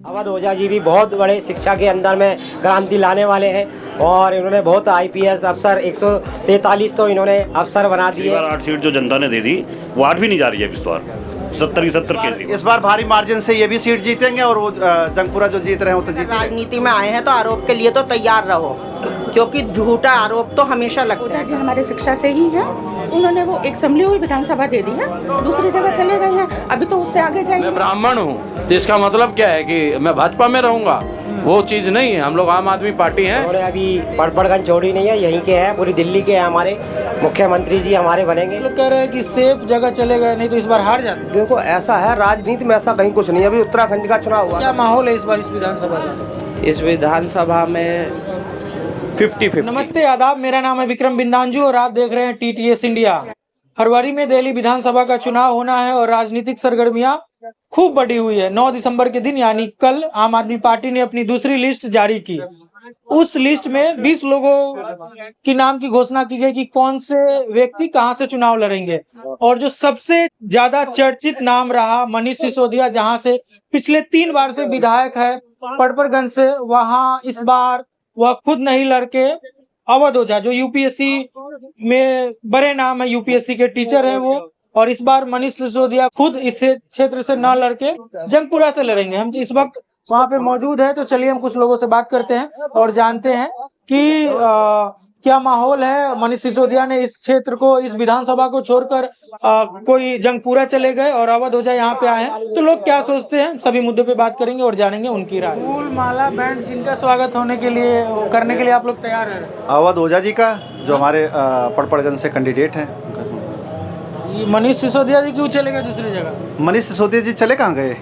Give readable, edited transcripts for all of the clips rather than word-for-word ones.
अवध ओझा जी भी बहुत बड़े शिक्षा के अंदर में क्रांति लाने वाले हैं और इन्होंने बहुत आईपीएस अफसर 143 तो इन्होंने अफसर बना दिए। 8 सीट जो जनता ने दे दी वो 8 भी नहीं जा रही है इस बार, 70 की 70 केजरीवाल इस बार भारी मार्जिन से ये भी सीट जीतेंगे और वो जंगपुरा जो जीत रहे हैं वो तो जीतेंगे। राजनीति में आए हैं तो आरोप के लिए तो तैयार रहो, क्योंकि झूठा आरोप तो हमेशा लगता है। जी हमारे शिक्षा से ही हैं, उन्होंने वो एक संभली हुई विधानसभा दे दी है, दूसरी जगह चले गए हैं, अभी तो उससे आगे जाएंगे। मैं ब्राह्मण हूँ तो इसका मतलब क्या है कि मैं भाजपा में रहूंगा, वो चीज नहीं है। हम लोग आम आदमी पार्टी हैं। उन्होंने अभी पड़पड़गंज छोड़ी नहीं है, यहीं के हैं, पूरी दिल्ली के हैं। हमारे मुख्यमंत्री जी हमारे बनेंगे। लोग कह रहे हैं कि सेफ जगह चले गए, नहीं तो इस बार हार जाते। देखो ऐसा है, राजनीति में ऐसा कहीं कुछ नहीं है। अभी उत्तराखंड का चुनाव हुआ, क्या माहौल है इस बार इस विधानसभा का? इस विधानसभा में 50-50। नमस्ते, आदाब, मेरा नाम है विक्रम बिंदांजू और आप देख रहे हैं TTS इंडिया। फरवरी में दिल्ली विधानसभा का चुनाव होना है और राजनीतिक सरगर्मियां खूब बढ़ी हुई है। 9 दिसंबर के दिन यानी कल आम आदमी पार्टी ने अपनी दूसरी लिस्ट जारी की। उस लिस्ट में 20 लोगों की नाम की घोषणा की गई कि कौन से व्यक्ति कहां से चुनाव लड़ेंगे। और जो सबसे ज्यादा चर्चित नाम रहा मनीष सिसोदिया, जहां से पिछले 3 बार से विधायक है पड़पड़गंज से, वहां इस बार वह खुद नहीं लड़के अवध ओझा जो यूपीएससी में बड़े नाम है, यूपीएससी के टीचर हैं वो, और इस बार मनीष सिसोदिया खुद इस क्षेत्र से न लड़के जंगपुरा से लड़ेंगे। हम इस वक्त वहां पे मौजूद है, तो चलिए हम कुछ लोगों से बात करते हैं और जानते हैं कि क्या माहौल है। मनीष सिसोदिया ने इस क्षेत्र को, इस विधानसभा को छोड़कर कोई जंगपुरा चले गए और अवध ओझा यहाँ पे आए हैं, तो लोग क्या सोचते हैं, सभी मुद्दों पे बात करेंगे और जानेंगे उनकी राय। फूल माला बैंड जिनका स्वागत होने के लिए करने के लिए आप लोग तैयार हैं? अवध ओझा जी का, जो हमारे पड़पड़गंज से कैंडिडेट हैं। मनीष सिसोदिया जी क्यों चले गए दूसरी जगह? मनीष सिसोदिया जी चले कहाँ गए?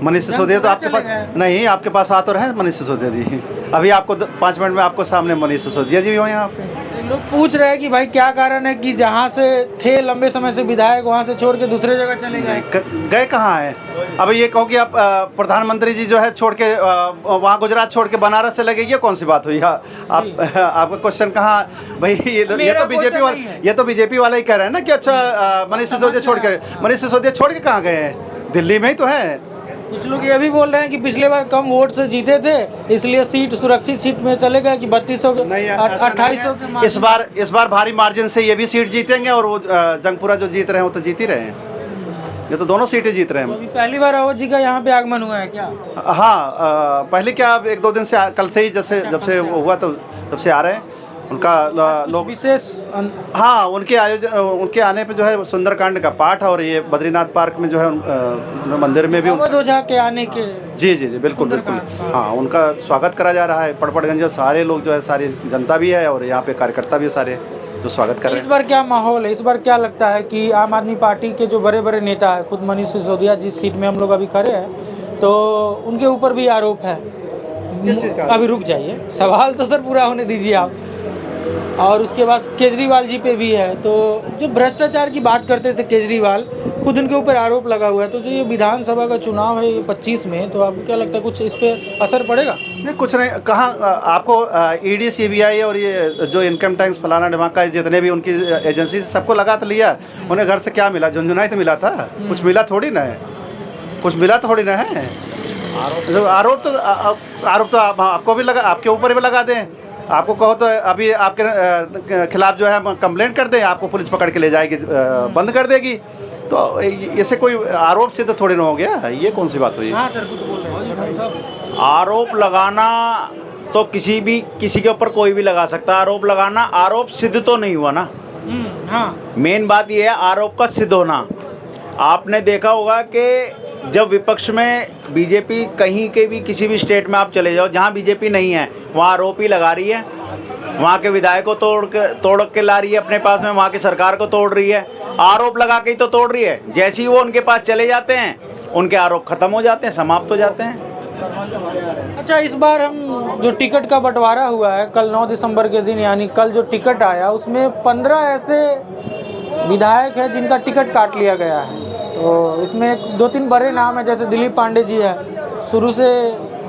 मनीष सिसोदिया तो आपके पास नहीं, आपके पास आ तो रहे मनीष सिसोदिया जी। अभी आपको 5 मिनट में आपको सामने मनीष सिसोदिया जी भी हो यहाँ पे। लोग पूछ रहे हैं कि भाई क्या कारण है कि जहाँ से थे लंबे समय से विधायक वहाँ से छोड़ के दूसरे जगह चले गए? गए कहाँ है? अब ये कहो कि आप प्रधानमंत्री जी जो है छोड़ के वहाँ गुजरात छोड़ के बनारस चले गए, ये कौन सी बात हुई? आपका क्वेश्चन कहाँ भाई? ये तो बीजेपी वाले ही कह रहे हैं ना कि अच्छा मनीष सिसोदिया छोड़ के, मनीष सिसोदिया छोड़ के कहाँ गए हैं? दिल्ली में ही तो है। कुछ लोग ये भी बोल रहे हैं कि पिछले बार कम वोट से जीते थे, इसलिए सीट सुरक्षित सीट में चले गए कि 3200 2800 के। इस बार भारी मार्जिन से ये भी सीट जीतेंगे और वो जंगपुरा जो जीत रहे हैं वो तो जीत ही रहे हैं। ये तो दोनों सीटें जीत रहे हैं। अभी पहली बार अवध जी का यहाँ पे आगमन हुआ है क्या? हाँ, पहले क्या 1-2 दिन से, कल से ही जब से हुआ तो तब से आ रहे हैं। उनका लोग विशेष हाँ, उनके आने पे जो है सुंदरकांड का पाठ, और ये बद्रीनाथ पार्क में जो है मंदिर में भी अवध ओझा के आने के जी बिल्कुल हाँ, उनका स्वागत करा जा रहा है। पड़पड़गंज सारे लोग जो है, सारी जनता भी है और यहाँ पे कार्यकर्ता भी सारे जो स्वागत कर रहे हैं। इस बार क्या माहौल है? इस बार क्या लगता है कि आम आदमी पार्टी के जो बड़े बड़े नेता है, खुद मनीष सिसोदिया जिस सीट में हम लोग अभी खड़े हैं, तो उनके ऊपर भी आरोप है। अभी रुक जाइए, सवाल तो सर पूरा होने दीजिए आप। और उसके बाद केजरीवाल जी पे भी है, तो जो भ्रष्टाचार की बात करते थे केजरीवाल, खुद उनके ऊपर आरोप लगा हुआ है। तो जो ये विधानसभा का चुनाव है 25 में, तो आपको क्या लगता है कुछ इस पे असर पड़ेगा? नहीं, कुछ नहीं। कहाँ आपको ईडी सीबीआई और ये जो इनकम टैक्स फलाना ढमाका जितने भी उनकी एजेंसी सबको लगा तो लिया, उन्हें घर से क्या मिला? झुंझुनाई तो मिला था, कुछ मिला थोड़ी ना है, कुछ मिला थोड़ी ना है। आरोप तो आपको भी लगा, आपके ऊपर भी लगा दें। आपको कहो तो अभी आपके खिलाफ जो है कंप्लेंट कर दें, आपको पुलिस पकड़ के ले जाएगी, बंद कर देगी। तो इससे कोई आरोप सिद्ध थोड़ी ना हो गया, ये कौन सी बात हुई? हाँ सर, कुछ बोल रहे हैं। आरोप लगाना तो किसी के ऊपर कोई भी लगा सकता है। आरोप लगाना, आरोप सिद्ध तो नहीं हुआ ना। हाँ, मेन बात यह है आरोप का सिद्ध होना। आपने देखा होगा कि जब विपक्ष में बीजेपी, कहीं के भी किसी भी स्टेट में आप चले जाओ जहां बीजेपी नहीं है, वहां आरोप ही लगा रही है, वहां के विधायकों को तोड़ के ला रही है अपने पास में, वहां की सरकार को तोड़ रही है, आरोप लगा के ही तो तोड़ रही है। जैसे ही वो उनके पास चले जाते हैं, उनके आरोप खत्म हो जाते हैं, समाप्त हो जाते हैं। अच्छा, इस बार हम जो टिकट का बंटवारा हुआ है कल 9 दिसंबर के दिन, यानी कल जो टिकट आया उसमें 15 ऐसे विधायक हैं जिनका टिकट काट लिया गया है। तो इसमें 2-3 बड़े नाम है, जैसे दिलीप पांडे जी है, शुरू से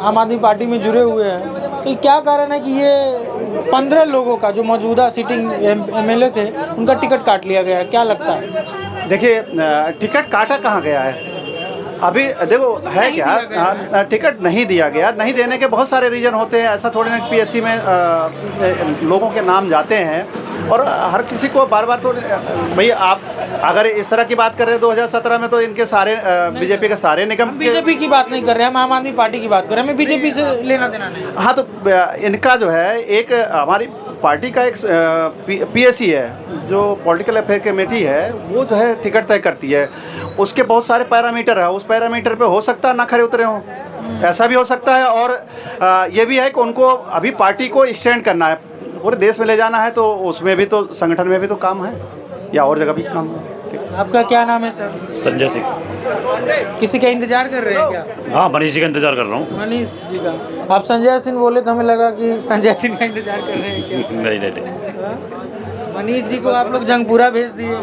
आम आदमी पार्टी में जुड़े हुए हैं। तो क्या कारण है कि ये 15 लोगों का जो मौजूदा सिटिंग एमएलए थे उनका टिकट काट लिया गया है? क्या लगता है? देखिए, टिकट काटा कहाँ गया है? अभी देखो है क्या, टिकट नहीं दिया गया, नहीं देने के बहुत सारे रीजन होते हैं। ऐसा थोड़ी ना पीएससी में लोगों के नाम जाते हैं और हर किसी को बार बार तो भाई आप अगर इस तरह की बात कर रहे हैं 2017 में तो इनके सारे बीजेपी के सारे निगम बीजेपी की बात नहीं कर रहे हैं, हम आम आदमी पार्टी की बात कर रहे हैं, हमें बीजेपी से लेना देना नहीं। हाँ तो इनका जो है एक हमारी पार्टी का एक पीएससी है जो पॉलिटिकल अफेयर कमेटी है, वो जो है टिकट तय करती है। उसके बहुत सारे पैरामीटर है, उस पैरामीटर पे हो सकता है ना खरे उतरे हों, ऐसा भी हो सकता है। और ये भी है कि उनको अभी पार्टी को स्टैंड करना है, पूरे देश में ले जाना है, तो उसमें भी तो संगठन में भी तो काम है या और जगह भी काम है। आपका क्या नाम है सर? संजय सिंह। किसी का इंतजार कर रहे हैं क्या? हाँ, मनीष जी का इंतजार कर रहा हूँ। मनीष जी का। आप संजय सिंह बोले तो हमें लगा कि संजय सिंह का इंतजार कर रहे हैं क्या? नहीं नहीं नहीं। मनीष जी को आप लोग जंगपुरा भेज दिए।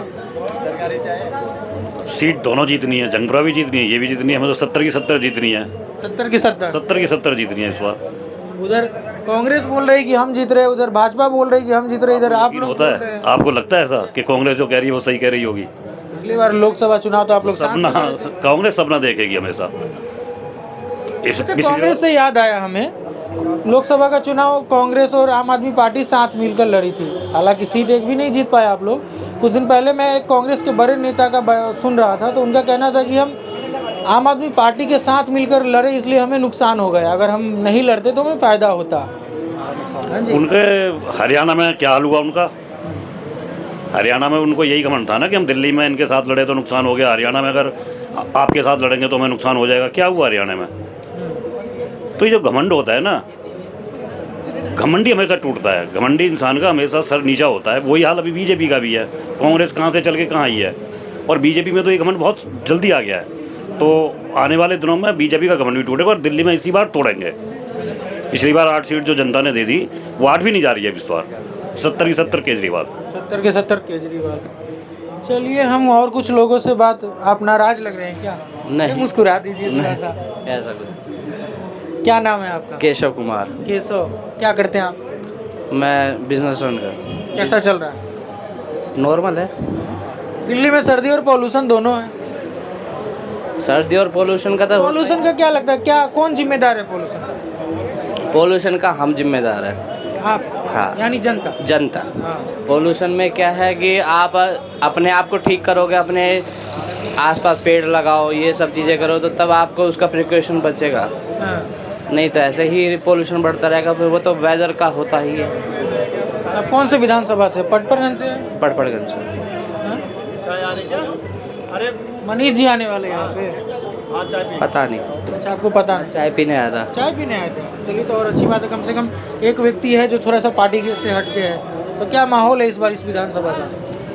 सीट दोनों जीतनी है, जंगपुरा भी जीतनी है, ये भी जीतनी है, हमें तो 70 की 70 जीतनी है। 70 की 70? 70 की 70 जीतनी है इस बार। उधर कांग्रेस बोल रही कि हम जीत रहे, उधर भाजपा बोल रही कि हम जीत रहे, इधर आप लोग होता है। आपको लगता है ऐसा कि कांग्रेस जो कह रही है वो सही कह रही होगी? पिछली बार लोकसभा चुनाव तो आप लोग सब ना, कांग्रेस सब ना देखेगी हमेशा। कांग्रेस से याद आया हमें, लोकसभा का चुनाव कांग्रेस और आम आदमी पार्टी साथ मिलकर लड़ी थी, हालांकि सीट एक भी नहीं जीत पाया आप लोग। कुछ दिन पहले मैं एक कांग्रेस के बड़े नेता का सुन रहा था, तो उनका कहना था कि हम आम आदमी पार्टी के साथ मिलकर लड़े इसलिए हमें नुकसान हो गया, अगर हम नहीं लड़ते तो हमें फायदा होता। उनके हरियाणा में क्या हाल हुआ उनका? हरियाणा में उनको यही घमंड था ना कि हम दिल्ली में इनके साथ लड़े तो नुकसान हो गया, हरियाणा में अगर आपके साथ लड़ेंगे तो हमें नुकसान हो जाएगा। क्या हुआ हरियाणा में? तो ये जो घमंड होता है ना, घमंडी हमेशा टूटता है, घमंडी इंसान का हमेशा सर नीचा होता है। वही हाल अभी बीजेपी का भी है। कांग्रेस कहाँ से चल के कहाँ आई है, और बीजेपी में तो ये घमंड बहुत जल्दी आ गया है। तो आने वाले दिनों में बीजेपी का घमंड भी टूटेगा और दिल्ली में इसी बार तोड़ेंगे। पिछली बार 8 सीट जो जनता ने दे दी वो 8 भी नहीं जा रही है इस बार। 70 की 70 केजरीवाल। 70 के 70 केजरीवाल। चलिए हम और कुछ लोगों से बात, आप नाराज लग रहे हैं क्या? नहीं, मुस्कुरा दीजिए थोड़ा सा। ऐसा कुछ। क्या नाम है आपका? केशव कुमार। केशव, क्या करते हैं आप? मैं बिजनेस रन कर। कैसा चल रहा है? नॉर्मल है। दिल्ली में सर्दी और पॉल्यूशन दोनों है। सर्दी और पोल्यूशन का तो पोल्यूशन का क्या लगता है, क्या कौन जिम्मेदार है पोल्यूशन? पोल्यूशन का हम जिम्मेदार है। आप? हाँ, यानी जनता। जनता। हाँ। पोल्यूशन में क्या है कि आप अपने आप को ठीक करोगे, अपने आसपास पेड़ लगाओ, ये सब चीज़ें करो, तो तब आपको उसका प्रिकॉशन बचेगा। हाँ। नहीं तो ऐसे ही पोल्यूशन बढ़ता रहेगा, फिर वो तो वेदर का होता ही है। आप कौन से विधानसभा से? पटपरगंज से? पटपरगंज से। मनीष जी आने वाले यहाँ पे? पता नहीं। अच्छा, आपको पता नहीं? चाय पीने आया था। चाय पीने आए थे? चलिए तो और अच्छी बात है, कम से कम एक व्यक्ति है जो थोड़ा सा पार्टी से हटके है। तो क्या माहौल है इस बार इस विधानसभा का?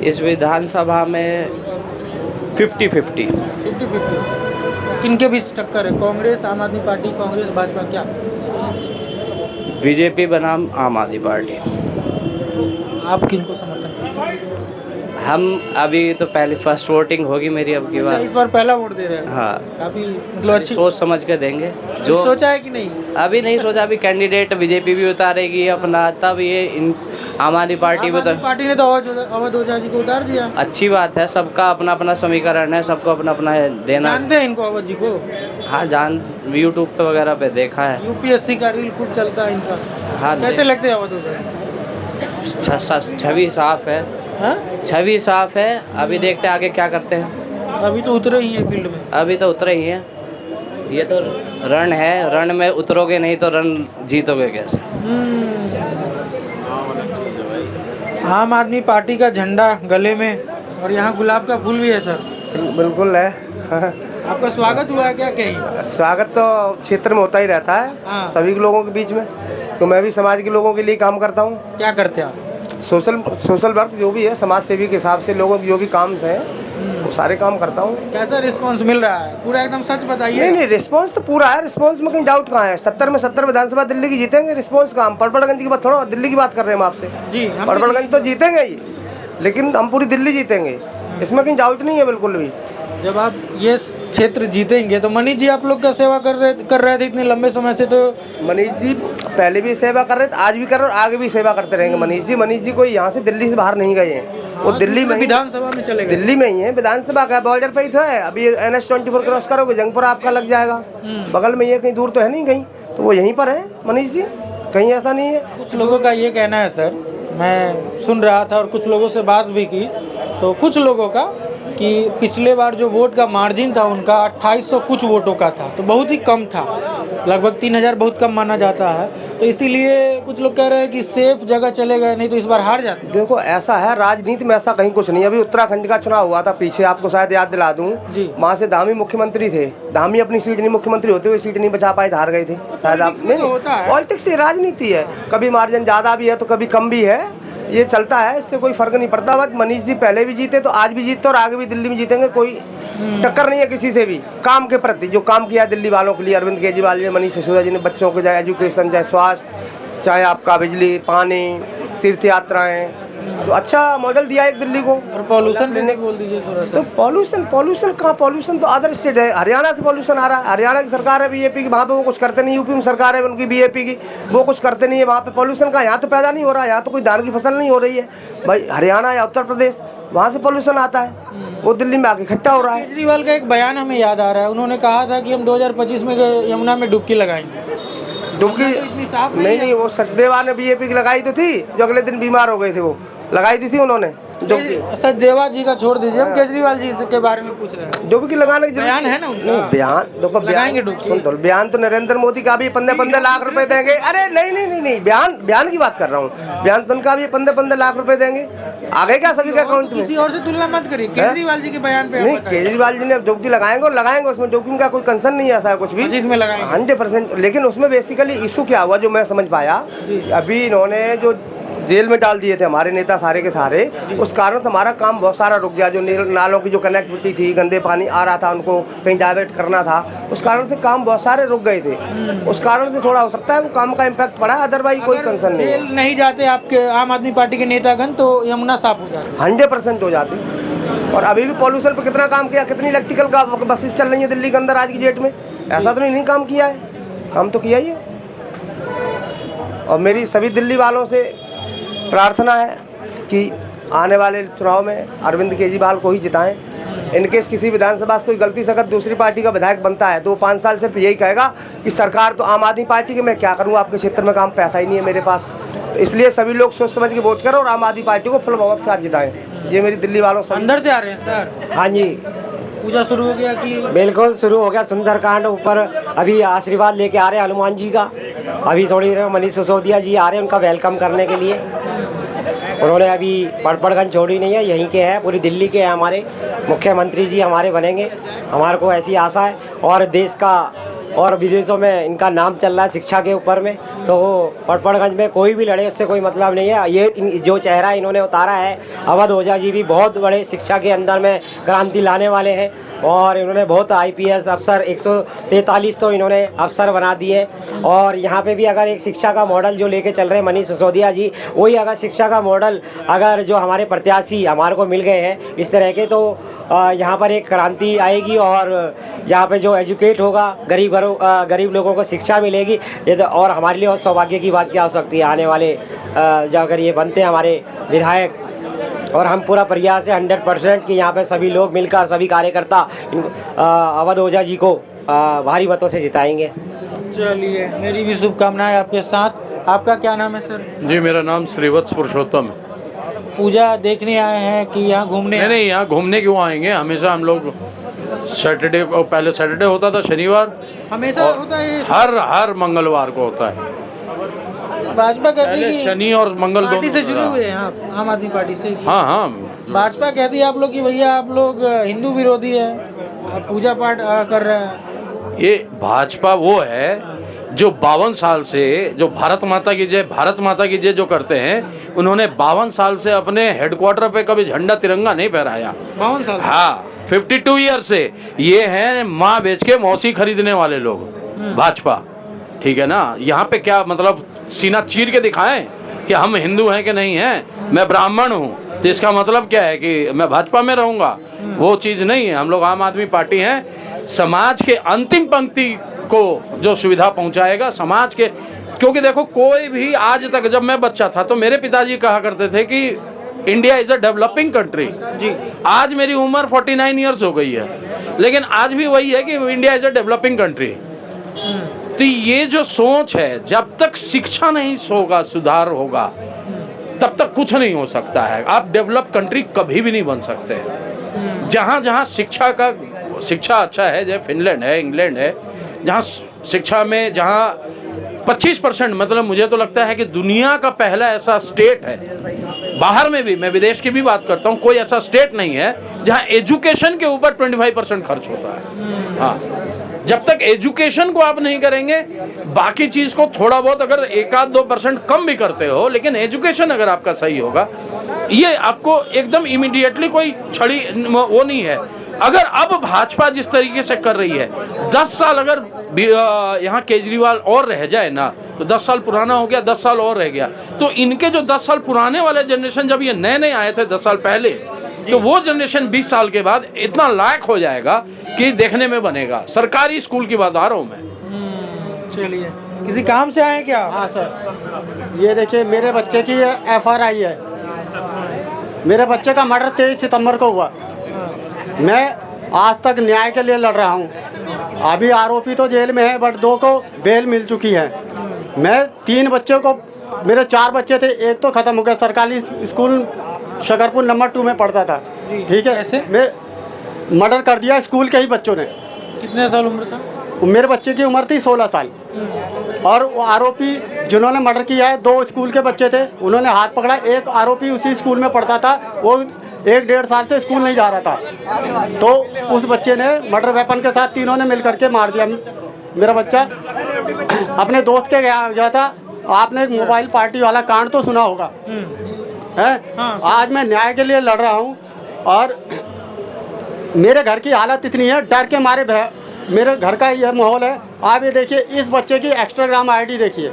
इस विधानसभा में 50-50। किनके बीच टक्कर है? कांग्रेस, आम आदमी पार्टी, कांग्रेस, भाजपा, क्या? बीजेपी बनाम आम आदमी पार्टी। आप किनको समर्थन करते हैं? हम अभी तो पहले फर्स्ट वोटिंग होगी मेरी अब की बार। इस बार पहला वोट दे रहे हैं? हाँ, काफी मतलब अच्छी सोच समझ के देंगे। जो सोचा है कि नहीं? अभी नहीं सोचा, अभी कैंडिडेट बीजेपी भी उतारेगी अपना, तब ये आम आदमी पार्टी भी। पार्टी ने तो अवध ओझा जी को उतार दिया। अच्छी बात है, सबका अपना अपना समीकरण है, सबको अपना अपना देना। जानते हैं इनको, अवध जी को? हाँ, जान यूट्यूब पे वगैरह पे देखा है। यूपीएससी का रील खूब चलता है इनका। हाँ, कैसे लगते हैं अवध ओझा? छवि साफ है। हाँ? छवि साफ है। अभी देखते हैं आगे क्या करते हैं। अभी तो उतरे ही हैं फील्ड में। अभी तो उतरे ही हैं। ये तो रण है, रण में उतरोगे नहीं तो रण जीतोगे कैसे? आम आदमी पार्टी का झंडा गले में, और यहाँ गुलाब का फूल भी है सर। बिल्कुल है। आपका स्वागत हुआ है क्या कहीं? स्वागत तो क्षेत्र में होता ही रहता है। हाँ। सभी लोगों के बीच में। तो मैं भी समाज के लोगों के लिए काम करता हूँ। क्या करते हैं आप? सोशल वर्क जो भी है, समाज सेवी के हिसाब से लोगों के जो भी काम है वो सारे काम करता हूँ। कैसा रिस्पांस मिल रहा है? पूरा एकदम सच बताइए। नहीं, रिस्पांस तो पूरा है। रिस्पांस में कहीं डाउट कहाँ है? 70 में 70 विधानसभा दिल्ली की जीतेंगे। रिस्पांस कहाँ? पटपरगंज की बात थोड़ा, दिल्ली की बात कर रहे हैं हम आपसे। जी, पटपरगंज तो जीतेंगे ही, लेकिन हम पूरी दिल्ली जीतेंगे। इसमें कहीं डाउट नहीं है बिल्कुल भी। जब आप ये क्षेत्र जीतेंगे तो मनीष जी आप लोग क्या सेवा कर रहे थे इतने लंबे समय से? तो मनीष जी पहले भी सेवा कर रहे थे, आज भी कर रहे और आगे भी सेवा करते रहेंगे। मनीष जी कोई यहाँ से दिल्ली से बाहर नहीं गए हैं, वो दिल्ली में विधानसभा में चले गए, दिल्ली में ही है। विधानसभा का बॉर्डर पे ही तो है। अभी NH-24 क्रॉस करोगे जंगपुर आपका लग जाएगा, बगल में ही है, कहीं दूर तो है नहीं कहीं, तो वो यहीं पर है मनीष जी, कहीं ऐसा नहीं है। कुछ लोगों का ये कहना है सर, मैं सुन रहा था और कुछ लोगों से बात भी की, तो कुछ लोगों का कि पिछले बार जो वोट का मार्जिन था उनका 2800 कुछ वोटों का था, तो बहुत ही कम था, लगभग 3000 बहुत कम माना जाता है, तो इसीलिए कुछ लोग कह रहे हैं कि सेफ जगह चले गए, नहीं तो इस बार हार जाते। देखो ऐसा है, राजनीति में ऐसा कहीं कुछ नहीं। अभी उत्तराखंड का चुनाव हुआ था पीछे, आपको शायद याद दिला दूं, वहाँ से धामी मुख्यमंत्री थे, धामी अपनी सीट नहीं, मुख्यमंत्री होते हुए सीट नहीं बचा पाए, हार गए थे शायद। आप नहीं, पॉलिटिक्स से राजनीति है, कभी मार्जिन ज़्यादा भी है तो कभी कम भी है, ये चलता है, इससे कोई फर्क नहीं पड़ता। बस मनीष जी पहले भी जीते तो आज भी जीतते और आगे भी दिल्ली में जीतेंगे, कोई टक्कर नहीं है किसी से भी। काम के प्रति जो काम किया दिल्ली वालों के लिए अरविंद केजरीवाल जी, मनीष सिसोदिया जी ने, बच्चों को चाहे एजुकेशन, चाहे स्वास्थ्य, चाहे आपका बिजली, पानी, तीर्थ यात्राएं, तो अच्छा मॉडल दिया एक दिल्ली को। और पॉल्यूशन देने बोल दीजिए थोड़ा सा। तो पॉल्यूशन कहाँ, पॉल्यूशन तो अदर स्टेट है, हरियाणा से पॉल्यूशन आ रहा है, हरियाणा की सरकार है बीजेपी की, वहाँ पे वो कुछ करते नहीं। यूपी में सरकार है उनकी बीजेपी की, वो कुछ करते नहीं है वहाँ पे पॉल्यूशन का। यहाँ तो पैदा नहीं हो रहा, यहाँ तो कोई धान की फसल नहीं हो रही है भाई, हरियाणा या उत्तर प्रदेश वहाँ से पॉल्यूशन आता है, वो दिल्ली में आके इकट्ठा हो रहा है। केजरीवाल का एक बयान हमें याद आ रहा है, उन्होंने कहा था कि हम 2025 में यमुना में डुबकी लगाएंगे। डुबकी नहीं, वो सचदेवा ने बीजेपी की लगाई तो थी, जो अगले दिन बीमार हो गए थे, वो लगाई थी उन्होंने। सचदेवा जी का छोड़ दीजिए, हम केजरीवाल जी के बारे में पूछ रहे हैं। डुबकी लगाने की बयान है ना उनका? बयान देखो, सुन तो बयान तो नरेंद्र मोदी का भी 15 लाख रुपए देंगे। अरे नहीं, बयान की बात कर रहा हूँ। बयान तो उनका भी 15 लाख रुपए देंगे, आगे क्या सभी के अकाउंट में। किसी और से तुलना मत करिए, केजरीवाल जी के बयान पे नहीं, केजरीवाल जी ने डुबकी लगाएंगे और लगाएंगे, उसमें डुबकी का कोई कंसर्न नहीं है ऐसा कुछ भी, जिसमें लगाएंगे 100%। लेकिन उसमें बेसिकली इशू क्या हुआ जो मैं समझ पाया, अभी इन्होंने जो जेल में डाल दिए थे हमारे नेता सारे के सारे, उस कारण से हमारा काम बहुत सारा रुक गया। जो नालों की जो कनेक्टिविटी थी, गंदे पानी आ रहा था, उनको कहीं डाइवर्ट करना था, उस कारण से काम बहुत सारे रुक गए थे। उस कारण से थोड़ा हो सकता है वो काम का इम्पैक्ट पड़ा, अदरवाइज कोई कंसर्न नहीं है। नहीं जाते आपके आम आदमी पार्टी के नेतागण तो यमुना साफ हो जाती, 100% हो जाती। और अभी भी पॉल्यूशन पर कितना काम किया, कितनी इलेक्ट्रिकल का बसेस चल रही है दिल्ली के अंदर आज की डेट में, ऐसा तो नहीं काम किया है, काम तो किया ही है। और मेरी सभी दिल्ली वालों से प्रार्थना है कि आने वाले चुनाव में अरविंद केजरीवाल को ही जिताएं। इनकेस किसी विधानसभा से कोई गलती से अगर दूसरी पार्टी का विधायक बनता है तो वो 5 साल सिर्फ यही कहेगा कि सरकार तो आम आदमी पार्टी की, मैं क्या करूं, आपके क्षेत्र में काम, पैसा ही नहीं है मेरे पास। तो इसलिए सभी लोग सोच समझ के वोट करें और आम आदमी पार्टी को फुल बहुमत के साथ जिताएं। ये मेरी दिल्ली वालों से अंदर से आ रहे हैं सर। हाँ जी, पूजा शुरू हो गया कि? बिल्कुल शुरू हो गया। सुंदरकांड ऊपर अभी आशीर्वाद लेके आ रहे हैं हनुमान जी का। अभी थोड़ी देर मनीष सिसोदिया जी आ रहे हैं उनका वेलकम करने के लिए। उन्होंने अभी पड़पड़गंज छोड़ी नहीं है, यहीं के हैं, पूरी दिल्ली के हैं। हमारे मुख्यमंत्री जी हमारे बनेंगे, हमारे को ऐसी आशा है। और देश का और विदेशों में इनका नाम चल रहा है शिक्षा के ऊपर में, तो पड़पड़गंज में कोई भी लड़े उससे कोई मतलब नहीं है। ये जो चेहरा इन्होंने उतारा है, अवध ओझा जी भी बहुत बड़े शिक्षा के अंदर में क्रांति लाने वाले हैं और इन्होंने बहुत IPS अफसर 143 तो इन्होंने अफसर बना दिए। और यहाँ पे भी अगर एक शिक्षा का मॉडल जो लेके चल रहे हैं मनीष सिसोदिया जी, वही अगर शिक्षा का मॉडल अगर जो हमारे प्रत्याशी हमारे को मिल गए हैं इस तरह के, तो यहाँ पर एक क्रांति आएगी और यहाँ पे जो एजुकेट होगा, गरीब लोगों को शिक्षा मिलेगी। ये तो और हमारे लिए और सौभाग्य की बात क्या हो सकती है, आने वाले जब अगर ये बनते हैं हमारे विधायक। और हम पूरा प्रयास है 100% कि यहाँ पे सभी लोग मिलकर, सभी कार्यकर्ता अवध ओझा जी को भारी मतों से जिताएंगे। चलिए, मेरी भी शुभकामनाएं आपके साथ। आपका क्या नाम है सर? जी, मेरा नाम श्रीवत्स पुरुषोत्तम। पूजा देखने आए हैं कि यहाँ घूमने? नहीं, यहाँ घूमने क्यों आएंगे, हमेशा हम लोग सैटरडे, पहले सैटरडे होता था, शनिवार हमेशा होता है, हर मंगलवार को होता है। भाजपा कहती है शनि और मंगल पार्टी से जुड़े हुए हैं आप, आम आदमी पार्टी से? हाँ। भाजपा कहती है आप लोग कि भैया आप लोग हिंदू विरोधी है, आप पूजा पाठ कर रहे हैं। ये भाजपा वो है जो 52 साल से जो भारत माता की जय जो करते हैं, उन्होंने 52 साल से अपने हेडक्वार्टर पे कभी झंडा तिरंगा नहीं फहराया। 52 साल? हाँ, 52 ईयर से ये हैं माँ बेच के मौसी खरीदने वाले लोग भाजपा, ठीक है ना। यहाँ पे क्या मतलब सीना चीर के दिखाएं कि हम हिंदू हैं कि नहीं हैं, मैं ब्राह्मण हूँ, तो इसका मतलब क्या है कि मैं भाजपा में रहूँगा? वो चीज़ नहीं है। हम लोग आम आदमी पार्टी हैं, समाज के अंतिम पंक्ति को जो सुविधा पहुंचाएगा समाज के। क्योंकि देखो, कोई भी आज तक, जब मैं बच्चा था तो मेरे पिताजी कहा करते थे कि India is a developing country जी। आज मेरी उम्र 49 ईयर्स हो गई है, लेकिन आज भी वही है कि India is a developing country. तो ये जो सोच है, जब तक शिक्षा नहीं होगा, सुधार होगा, तब तक कुछ नहीं हो सकता है। आप डेवलप कंट्री कभी भी नहीं बन सकते। जहाँ जहाँ शिक्षा अच्छा है, जैसे फिनलैंड है, इंग्लैंड है, जहाँ शिक्षा में जहाँ 25%, मतलब मुझे तो लगता है कि दुनिया का पहला ऐसा स्टेट है, बाहर में भी, मैं विदेश की भी बात करता हूँ, कोई ऐसा स्टेट नहीं है जहाँ एजुकेशन के ऊपर 25% खर्च होता है। हाँ, जब तक एजुकेशन को आप नहीं करेंगे, बाकी चीज़ को थोड़ा बहुत अगर 1-2% कम भी करते हो, लेकिन एजुकेशन अगर आपका सही होगा, ये आपको एकदम इमीडिएटली कोई छड़ी वो नहीं है। अगर अब भाजपा जिस तरीके से कर रही है, 10 साल अगर यहाँ केजरीवाल और रह जाए ना, तो 10 साल पुराना हो गया, 10 साल और रह गया, तो इनके जो 10 साल पुराने वाले जनरेशन, जब ये नए नए आए थे 10 साल पहले, तो वो जनरेशन 20 साल के बाद इतना लायक हो जाएगा कि देखने में बनेगा। सरकारी स्कूल की बात आ रहा हूँ मैं। चलिए, किसी काम से आए क्या? हाँ सर, ये देखिए मेरे बच्चे की FRI है। मेरे बच्चे का मर्डर 23 सितंबर को हुआ। मैं आज तक न्याय के लिए लड़ रहा हूँ। अभी आरोपी तो जेल में है, बट 2 को बेल मिल चुकी है। मैं 3 बच्चों को, मेरे 4 बच्चे थे, एक तो ख़त्म हो गया, सरकारी स्कूल शकरपुर नंबर 2 में पढ़ता था। ठीक है, ऐसे मैं मर्डर कर दिया स्कूल के ही बच्चों ने। कितने साल उम्र था? मेरे बच्चे की उम्र थी 16 साल। और वो आरोपी जिन्होंने मर्डर किया है, 2 स्कूल के बच्चे थे, उन्होंने हाथ पकड़ा। एक आरोपी उसी स्कूल में पढ़ता था, वो 1-1.5 साल से स्कूल नहीं जा रहा था, तो उस बच्चे ने मर्डर वेपन के साथ तीनों ने मिल करके मार दिया। मेरा बच्चा अपने दोस्त के गया था। आपने एक मोबाइल पार्टी वाला कांड तो सुना होगा है। आज मैं न्याय के लिए लड़ रहा हूँ और मेरे घर की हालत इतनी है, डर के मारे मेरे घर का ये माहौल है। आप ये देखिए, इस बच्चे की इंस्टाग्राम ID देखिए।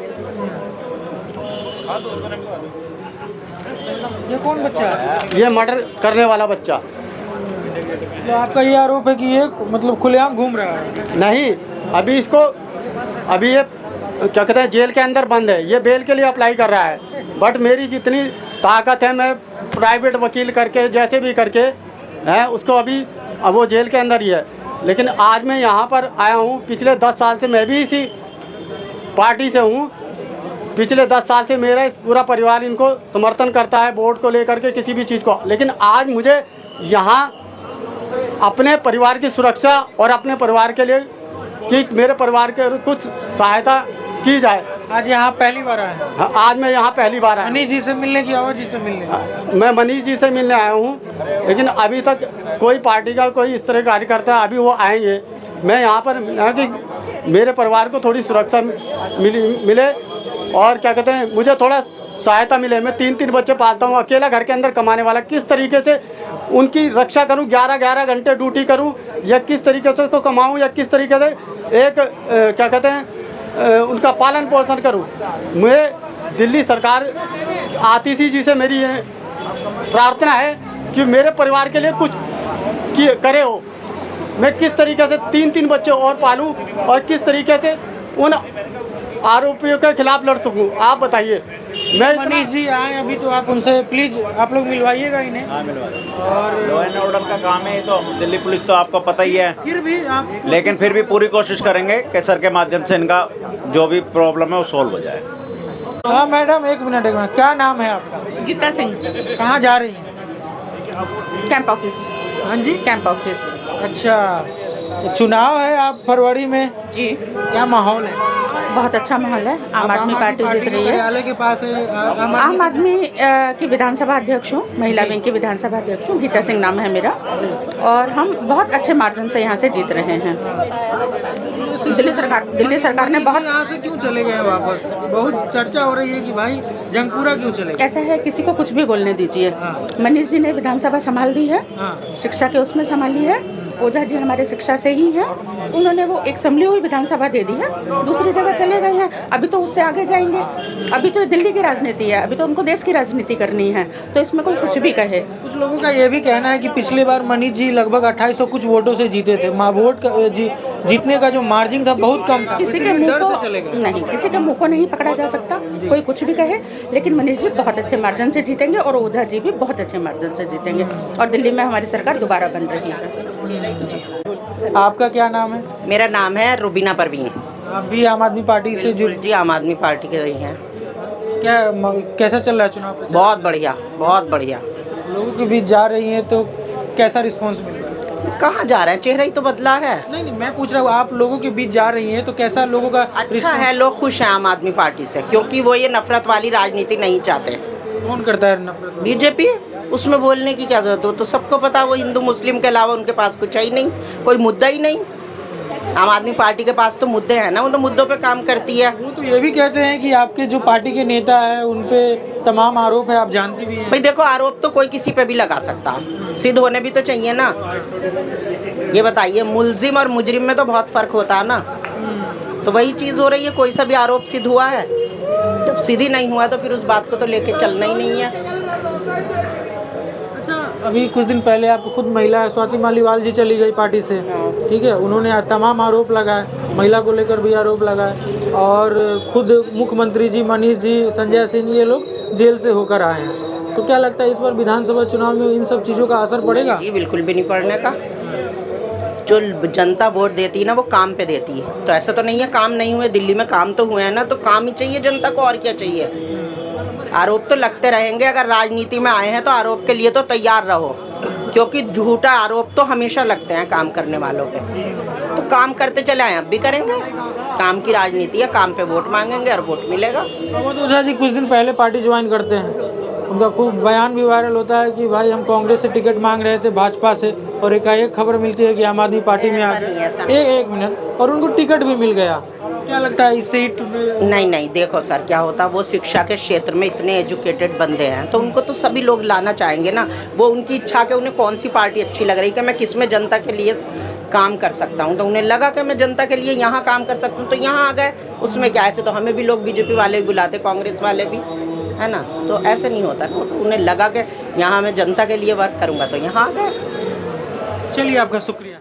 ये कौन बच्चा है? ये मर्डर करने वाला बच्चा। तो आपका ये आरोप है कि ये मतलब खुलेआम घूम रहा है? नहीं, अभी इसको, अभी ये क्या कहते हैं, जेल के अंदर बंद है। ये बेल के लिए अप्लाई कर रहा है, बट मेरी जितनी ताकत है, मैं प्राइवेट वकील करके जैसे भी करके है उसको, अभी अब वो जेल के अंदर ही है। लेकिन आज मैं यहाँ पर आया हूँ। पिछले 10 साल से मैं भी इसी पार्टी से हूँ। पिछले 10 साल से मेरा पूरा परिवार इनको समर्थन करता है, वोट को लेकर के, किसी भी चीज़ को। लेकिन आज मुझे यहाँ अपने परिवार की सुरक्षा और अपने परिवार के लिए कि मेरे परिवार के कुछ सहायता की जाए। आज यहाँ पहली बार आए हैं? आज मैं यहाँ पहली बार आया। मनीष जी से मिलने की, आवाज जी से मिलने? मैं मनीष जी से मिलने आया हूँ, लेकिन अभी तक कोई पार्टी का कोई इस तरह कार्यकर्ता, अभी वो आएंगे। मैं यहाँ पर कि मेरे परिवार को थोड़ी सुरक्षा मिले और क्या कहते हैं, मुझे थोड़ा सहायता मिले। मैं 3-3 बच्चे पालता हूँ, अकेला घर के अंदर कमाने वाला। किस तरीके से उनकी रक्षा करूँ, 11-11 घंटे ड्यूटी करूँ, या किस तरीके से उसको कमाऊँ, या किस तरीके से एक क्या कहते हैं उनका पालन पोषण करूं। मुझे दिल्ली सरकार आतिशी जी से मेरी प्रार्थना है कि मेरे परिवार के लिए कुछ करे हो। मैं किस तरीके से 3-3 बच्चे और पालूं और किस तरीके से उन आरोपियों के खिलाफ लड़ सकूं, आप बताइए। मैं मनीष जी आए अभी, तो आप उनसे प्लीज आप लोग मिलवाइएगा इन्हें। हाँ, और लॉ एंड ऑर्डर का काम है, तो दिल्ली पुलिस तो आपको पता ही है। फिर भी आप, लेकिन फिर भी पूरी कोशिश करेंगे कि सर के माध्यम से इनका जो भी प्रॉब्लम है वो सॉल्व हो जाए। हाँ मैडम, एक मिनट, क्या नाम है आपका? गीता सिंह। कहाँ जा रही हैं? Camp office. हाँ जी, कैंप ऑफिस। अच्छा, तो चुनाव है आप फरवरी में जी, क्या माहौल है? बहुत अच्छा माहौल है। आम आदमी पार्टी जीत रही है। कार्यालय के पास है। आम आदमी की विधानसभा अध्यक्ष हूँ, महिला विंग की विधानसभा अध्यक्ष हूँ। गीता सिंह नाम है मेरा, और हम बहुत अच्छे मार्जिन से यहाँ से जीत रहे हैं। दिल्ली सरकार ने बहुत यहाँ से क्यों चले गए वापस? बहुत चर्चा हो रही है कि भाई जंगपुरा क्यों चले गए? ऐसा है, किसी को कुछ भी बोलने दीजिए। मनीष जी ने विधानसभा संभाल दी है, शिक्षा के उसमें संभाली है। ओझा जी हमारे शिक्षा से ही हैं, उन्होंने वो एक संभली हुई विधानसभा दे दी है, दूसरी जगह चले गए हैं। अभी तो उससे आगे जाएंगे। अभी तो दिल्ली की राजनीति है, अभी तो उनको देश की राजनीति करनी है, तो इसमें कोई कुछ भी कहे। कुछ लोगों का ये भी कहना है कि पिछली बार मनीष जी लगभग 2800 कुछ वोटों से जीते थे। वोट जीतने का जो मार्जिन था बहुत कम था। किसी के मुंह को नहीं, किसी के मुंह को नहीं पकड़ा जा सकता, कोई कुछ भी कहे। लेकिन मनीष जी बहुत अच्छे मार्जिन से जीतेंगे और ओझा जी भी बहुत अच्छे मार्जिन से जीतेंगे और दिल्ली में हमारी सरकार दोबारा बन रही है। आपका क्या नाम है? मेरा नाम है रुबीना परवीन। आप भी आम आदमी पार्टी से जुड़े? जी, आम आदमी पार्टी के रही हैं। कैसा चल रहा है चुनाव प्रचार? बहुत बढ़िया, बहुत बढ़िया। लोगों के बीच जा रही हैं तो कैसा रिस्पांस मिल रहा है? कहाँ जा रहे हैं, चेहरा ही तो बदला है। नहीं, मैं पूछ रहा हूँ आप लोगों के बीच जा रही हैं तो कैसा लोगों का अच्छा है, लोग खुश हैं आम आदमी पार्टी से, क्योंकि वो ये नफरत वाली राजनीति नहीं चाहते। कौन करता है नफरत? बीजेपी। उसमें बोलने की क्या जरूरत है, तो सबको पता वो हिंदू मुस्लिम के अलावा उनके पास कुछ है ही नहीं, कोई मुद्दा ही नहीं। आम आदमी पार्टी के पास तो मुद्दे हैं ना, वो तो मुद्दों पे काम करती है। वो तो ये भी कहते हैं कि आपके जो पार्टी के नेता है उन पे तमाम आरोप है, आप जानती भी हैं। भाई देखो, आरोप तो कोई किसी पे भी लगा सकता है, सिद्ध होने भी तो चाहिए ना। ये बताइए, मुलजिम और मुजरिम में तो बहुत फर्क होता है ना। तो वही चीज हो रही है, कोई सा भी आरोप सिद्ध हुआ है? जब सिद्ध ही नहीं हुआ तो फिर उस बात को तो लेके चलना ही नहीं है। अभी कुछ दिन पहले आप खुद महिला स्वाति मालीवाल जी चली गई पार्टी से, ठीक है, उन्होंने तमाम आरोप लगाए, महिला को लेकर भी आरोप लगाए और खुद मुख्यमंत्री जी, मनीष जी, संजय सिंह, ये लोग जेल से होकर आए हैं। तो क्या लगता है इस बार विधानसभा चुनाव में इन सब चीज़ों का असर पड़ेगा? जी बिल्कुल भी नहीं पड़ने का। जो जनता वोट देती है ना, वो काम पे देती है। तो ऐसा तो नहीं है काम नहीं हुए, दिल्ली में काम तो हुए हैं ना, तो काम ही चाहिए जनता को, और क्या चाहिए। आरोप तो लगते रहेंगे, अगर राजनीति में आए हैं तो आरोप के लिए तो तैयार रहो, क्योंकि झूठा आरोप तो हमेशा लगते हैं काम करने वालों पे। तो काम करते चले आए, अब भी करेंगे। काम की राजनीति है, काम पे वोट मांगेंगे और वोट मिलेगा। ओझा जी कुछ दिन पहले पार्टी ज्वाइन करते हैं, उनका खूब बयान भी वायरल होता है कि भाई हम कांग्रेस से टिकट मांग रहे थे भाजपा से, और एकाएक खबर मिलती है कि आम आदमी पार्टी में आ गए। एक मिनट, और उनको टिकट भी मिल गया। क्या लगता है इस सीट में? नहीं, देखो सर, क्या होता है, वो शिक्षा के क्षेत्र में इतने एजुकेटेड बंदे हैं, तो उनको तो सभी लोग लाना चाहेंगे ना। वो उनकी इच्छा के उन्हें कौन सी पार्टी अच्छी लग रही है कि मैं किस में जनता के लिए काम कर सकता हूँ, तो उन्हें लगा कि मैं जनता के लिए यहाँ काम कर सकता हूँ, तो यहाँ आ गए। उसमें क्या, ऐसे तो हमें भी लोग बीजेपी वाले भी बुलाते, कांग्रेस वाले भी, है ना। तो ऐसे नहीं होता ना, तो उन्हें लगा कि यहाँ मैं जनता के लिए वर्क करूँगा, तो यहाँ आ गए। चलिए, आपका शुक्रिया।